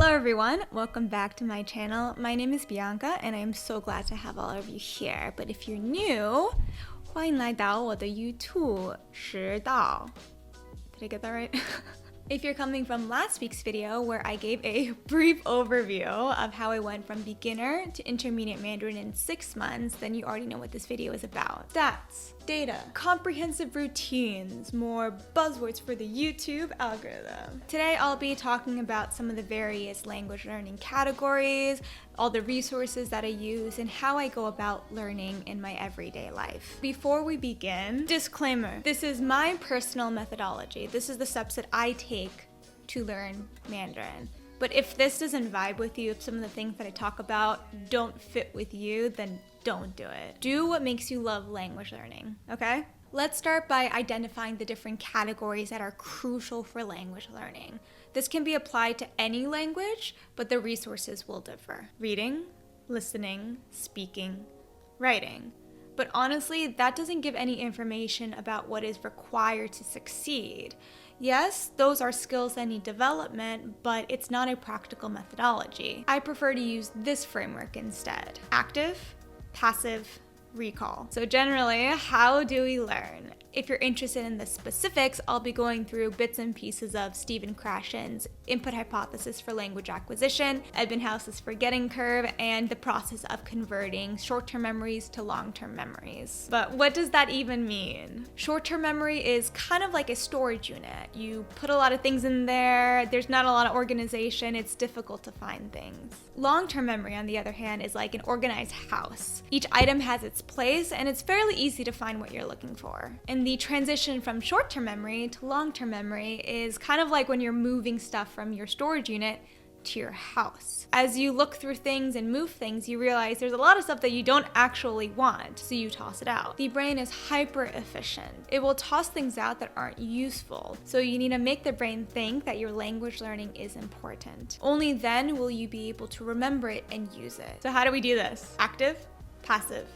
Hello everyone, welcome back to my channel. My name is Bianca and I am so glad to have all of you here. But if you're new, 欢迎来到我的 YouTube 频道. Did I get that right? If you're coming from last week's video where I gave a brief overview of how I went from beginner to intermediate Mandarin in 6 months, then you already know what this video is about. Stats, data, comprehensive routines, more buzzwords for the YouTube algorithm. Today I'll be talking about some of the various language learning categories, all the resources that I use, and how I go about learning in my everyday life. Before we begin, disclaimer, this is my personal methodology. This is the steps that I take to learn Mandarin. But if this doesn't vibe with you, if some of the things that I talk about don't fit with you, then don't do it. Do what makes you love language learning, okay? Let's start by identifying the different categories that are crucial for language learning. This can be applied to any language, but the resources will differ. Reading, listening, speaking, writing. But honestly, that doesn't give any information about what is required to succeed. Yes, those are skills that need development, but it's not a practical methodology. I prefer to use this framework instead. Active, passive, recall. So generally, how do we learn? If you're interested in the specifics, I'll be going through bits and pieces of Stephen Krashen's input hypothesis for language acquisition, Ebbinghaus's forgetting curve, and the process of converting short-term memories to long-term memories. But what does that even mean? Short-term memory is kind of like a storage unit. You put a lot of things in there, there's not a lot of organization, it's difficult to find things. Long-term memory, on the other hand, is like an organized house. Each item has its place, and it's fairly easy to find what you're looking for. And the transition from short-term memory to long-term memory is kind of like when you're moving stuff from your storage unit to your house. As you look through things and move things, you realize there's a lot of stuff that you don't actually want, so you toss it out. The brain is hyper efficient. It will toss things out that aren't useful, so you need to make the brain think that your language learning is important. Only then will you be able to remember it and use it. So how do we do this? Active, passive,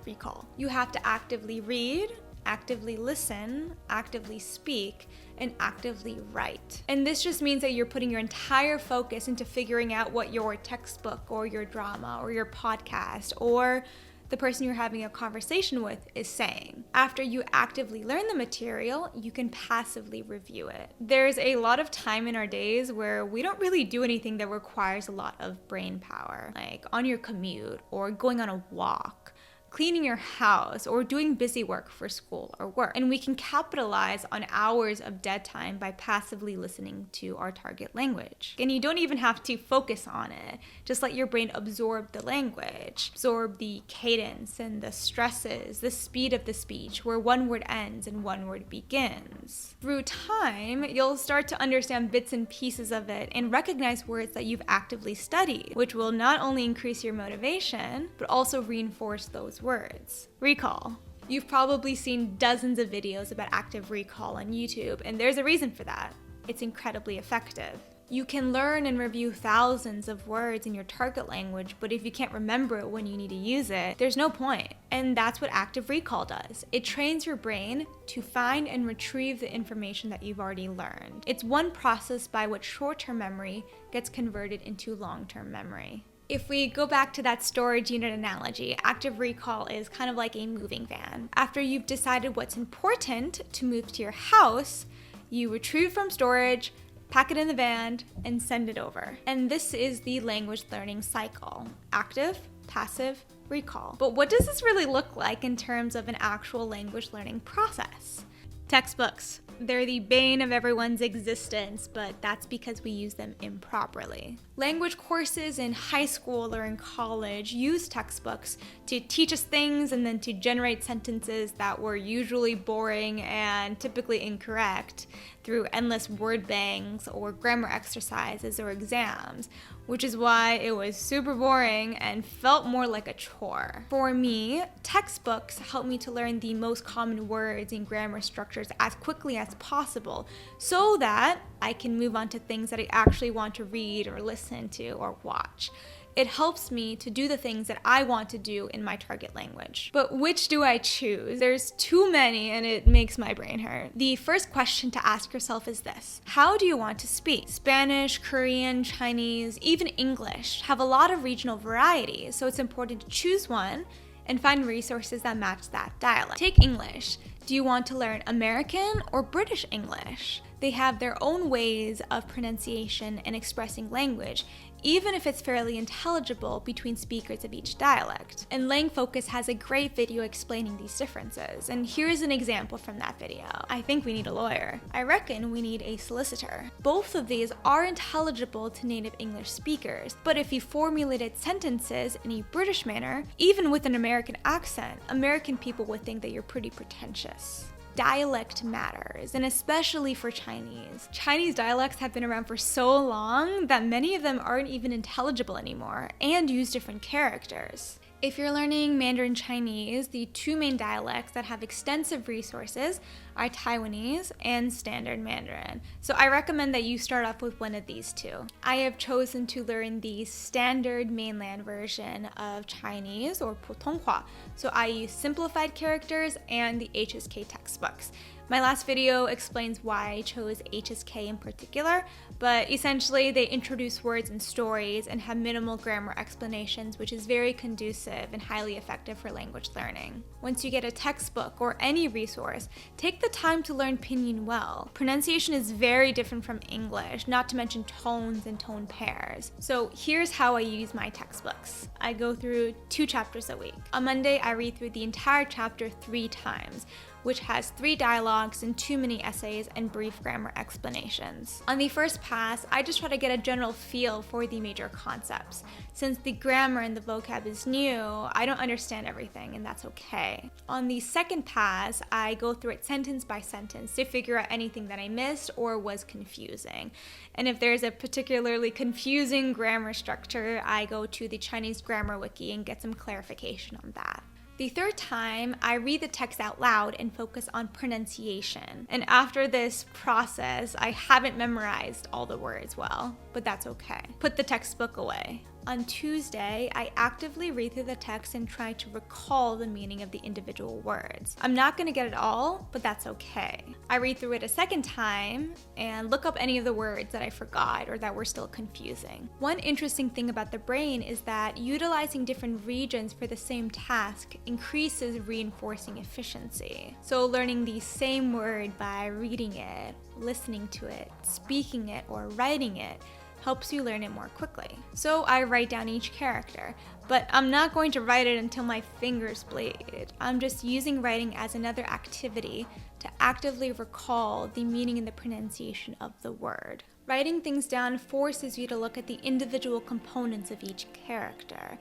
recall. You have to actively read, actively listen, actively speak, and actively write. And this just means that you're putting your entire focus into figuring out what your textbook or your drama or your podcast or the person you're having a conversation with is saying. After you actively learn the material, you can passively review it. There's a lot of time in our days where we don't really do anything that requires a lot of brain power, like on your commute or going on a walk, cleaning your house, or doing busy work for school or work. And we can capitalize on hours of dead time by passively listening to our target language. And you don't even have to focus on it. Just let your brain absorb the language, absorb the cadence and the stresses, the speed of the speech, where one word ends and one word begins. Through time, you'll start to understand bits and pieces of it and recognize words that you've actively studied, which will not only increase your motivation, but also reinforce those words. Recall. You've probably seen dozens of videos about active recall on YouTube, and there's a reason for that. It's incredibly effective. You can learn and review thousands of words in your target language, but if you can't remember it when you need to use it, there's no point. And that's what active recall does. It trains your brain to find and retrieve the information that you've already learned. It's one process by which short-term memory gets converted into long-term memory. If we go back to that storage unit analogy, active recall is kind of like a moving van. After you've decided what's important to move to your house, you retrieve from storage, pack it in the van, and send it over. And this is the language learning cycle. Active, passive, recall. But what does this really look like in terms of an actual language learning process? Textbooks. They're the bane of everyone's existence, but that's because we use them improperly. Language courses in high school or in college use textbooks to teach us things and then to generate sentences that were usually boring and typically incorrect through endless word banks or grammar exercises or exams, which is why it was super boring and felt more like a chore. For me, textbooks help me to learn the most common words and grammar structures as quickly as possible so that I can move on to things that I actually want to read or listen to or watch. It helps me to do the things that I want to do in my target language. But which do I choose? There's too many and it makes my brain hurt. The first question to ask yourself is this: how do you want to speak? Spanish, Korean, Chinese, even English have a lot of regional variety, so it's important to choose one and find resources that match that dialect. Take English. Do you want to learn American or British English? They have their own ways of pronunciation and expressing language, even if it's fairly intelligible between speakers of each dialect. And Lang Focus has a great video explaining these differences, and here's an example from that video. I think we need a lawyer. I reckon we need a solicitor. Both of these are intelligible to native English speakers, but if you formulated sentences in a British manner, even with an American accent, American people would think that you're pretty pretentious. Dialect matters, and especially for Chinese. Chinese dialects have been around for so long that many of them aren't even intelligible anymore and use different characters. If you're learning Mandarin Chinese, the two main dialects that have extensive resources are Taiwanese and Standard Mandarin. So I recommend that you start off with one of these two. I have chosen to learn the Standard Mainland version of Chinese, or Putonghua. So I use simplified characters and the HSK textbooks. My last video explains why I chose HSK in particular, but essentially they introduce words and stories and have minimal grammar explanations, which is very conducive and highly effective for language learning. Once you get a textbook or any resource, take the time to learn Pinyin well. Pronunciation is very different from English, not to mention tones and tone pairs. So here's how I use my textbooks. I go through 2 chapters a week. On Monday, I read through the entire chapter 3 times, which has 3 dialogues and 2 mini essays and brief grammar explanations. On the first pass, I just try to get a general feel for the major concepts. Since the grammar and the vocab is new, I don't understand everything, and that's okay. On the second pass, I go through it sentence by sentence to figure out anything that I missed or was confusing. And if there's a particularly confusing grammar structure, I go to the Chinese Grammar Wiki and get some clarification on that. The third time, I read the text out loud and focus on pronunciation. And after this process, I haven't memorized all the words well, but that's okay. Put the textbook away. On Tuesday, I actively read through the text and try to recall the meaning of the individual words. I'm not going to get it all, but that's okay. I read through it a second time and look up any of the words that I forgot or that were still confusing. One interesting thing about the brain is that utilizing different regions for the same task increases reinforcing efficiency. So learning the same word by reading it, listening to it, speaking it, or writing it helps you learn it more quickly. So I write down each character, but I'm not going to write it until my fingers bleed. I'm just using writing as another activity to actively recall the meaning and the pronunciation of the word. Writing things down forces you to look at the individual components of each character.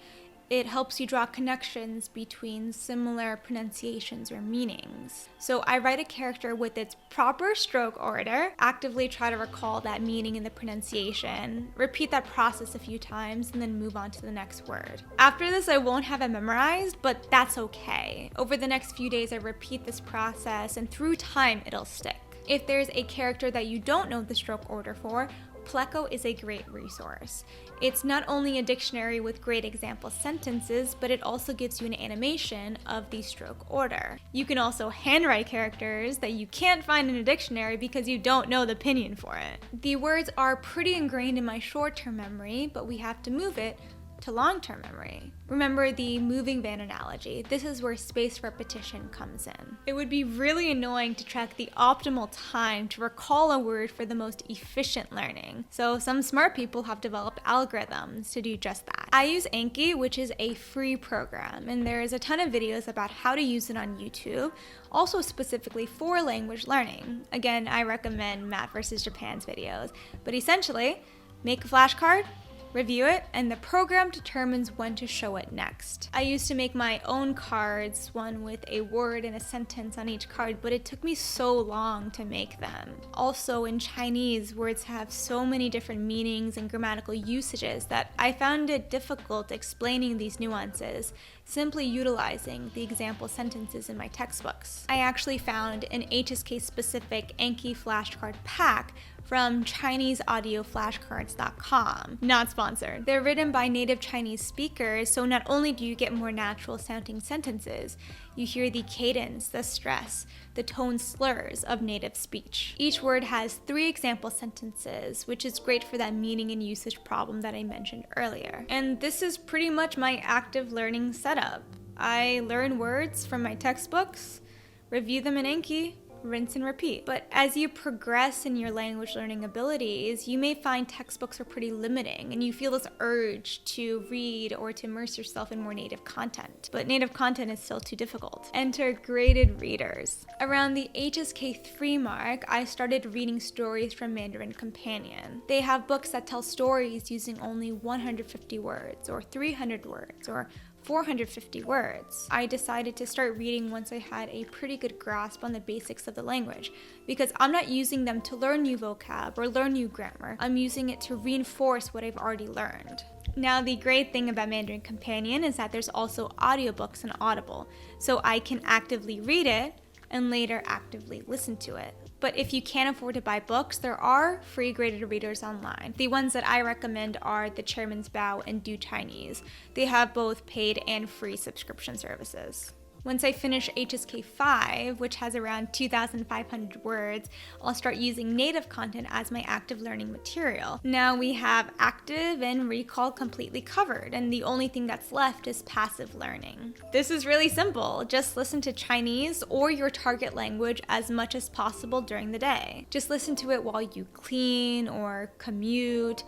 It helps you draw connections between similar pronunciations or meanings. So I write a character with its proper stroke order, actively try to recall that meaning in the pronunciation, repeat that process a few times, and then move on to the next word. After this, I won't have it memorized, but that's okay. Over the next few days, I repeat this process, and through time, it'll stick. If there's a character that you don't know the stroke order for, Pleco is a great resource. It's not only a dictionary with great example sentences, but it also gives you an animation of the stroke order. You can also handwrite characters that you can't find in a dictionary because you don't know the pinyin for it. The words are pretty ingrained in my short-term memory, but we have to move it to long-term memory. Remember the moving van analogy. This is where spaced repetition comes in. It would be really annoying to track the optimal time to recall a word for the most efficient learning. So some smart people have developed algorithms to do just that. I use Anki, which is a free program, and there is a ton of videos about how to use it on YouTube, also specifically for language learning. Again, I recommend Matt vs. Japan's videos, but essentially, make a flashcard, review it, and the program determines when to show it next. I used to make my own cards, one with a word and a sentence on each card, but it took me so long to make them. Also, in Chinese, words have so many different meanings and grammatical usages that I found it difficult explaining these nuances, simply utilizing the example sentences in my textbooks. I actually found an HSK-specific Anki flashcard pack from ChineseAudioFlashcards.com. Not sponsored. They're written by native Chinese speakers, so not only do you get more natural sounding sentences, you hear the cadence, the stress, the tone slurs of native speech. Each word has 3 example sentences, which is great for that meaning and usage problem that I mentioned earlier. And this is pretty much my active learning setup. I learn words from my textbooks, review them in Anki, rinse and repeat. But as you progress in your language learning abilities, you may find textbooks are pretty limiting and you feel this urge to read or to immerse yourself in more native content. But native content is still too difficult. Enter graded readers. Around the HSK 3 mark, I started reading stories from Mandarin Companion. They have books that tell stories using only 150 words or 300 words or 450 words. I decided to start reading once I had a pretty good grasp on the basics of the language, because I'm not using them to learn new vocab or learn new grammar. I'm using it to reinforce what I've already learned. Now, the great thing about Mandarin Companion is that there's also audiobooks and Audible, so I can actively read it and later actively listen to it. But if you can't afford to buy books, there are free graded readers online. The ones that I recommend are The Chairman's Bow and Do Chinese. They have both paid and free subscription services. Once I finish HSK 5, which has around 2,500 words, I'll start using native content as my active learning material. Now we have active and recall completely covered, and the only thing that's left is passive learning. This is really simple. Just listen to Chinese or your target language as much as possible during the day. Just listen to it while you clean or commute,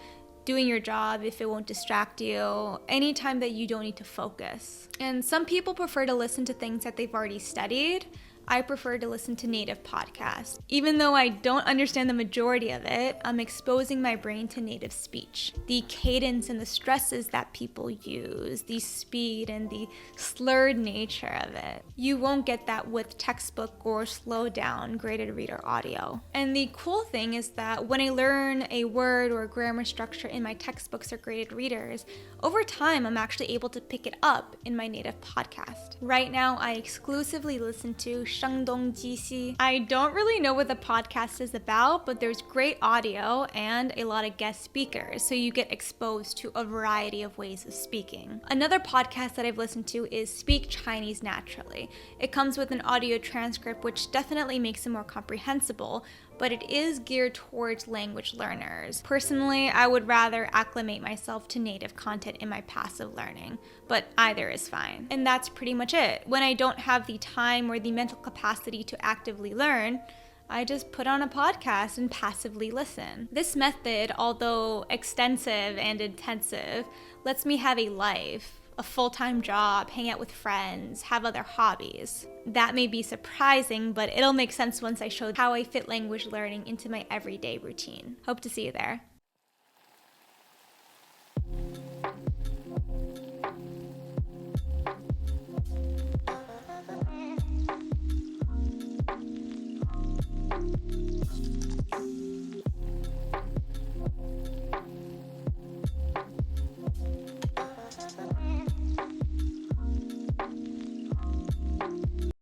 doing your job if it won't distract you, anytime that you don't need to focus. And some people prefer to listen to things that they've already studied. I prefer to listen to native podcasts. Even though I don't understand the majority of it, I'm exposing my brain to native speech. The cadence and the stresses that people use, the speed and the slurred nature of it. You won't get that with textbook or slowed down graded reader audio. And the cool thing is that when I learn a word or a grammar structure in my textbooks or graded readers, over time I'm actually able to pick it up in my native podcast. Right now, I exclusively listen to Shengdongjixi. I don't really know what the podcast is about, but there's great audio and a lot of guest speakers, so you get exposed to a variety of ways of speaking. Another podcast that I've listened to is Speak Chinese Naturally. It comes with an audio transcript, which definitely makes it more comprehensible, but it is geared towards language learners. Personally, I would rather acclimate myself to native content in my passive learning, but either is fine. And that's pretty much it. When I don't have the time or the mental capacity to actively learn, I just put on a podcast and passively listen. This method, although extensive and intensive, lets me have a life, a full-time job, hang out with friends, have other hobbies. That may be surprising, but it'll make sense once I show how I fit language learning into my everyday routine. Hope to see you there.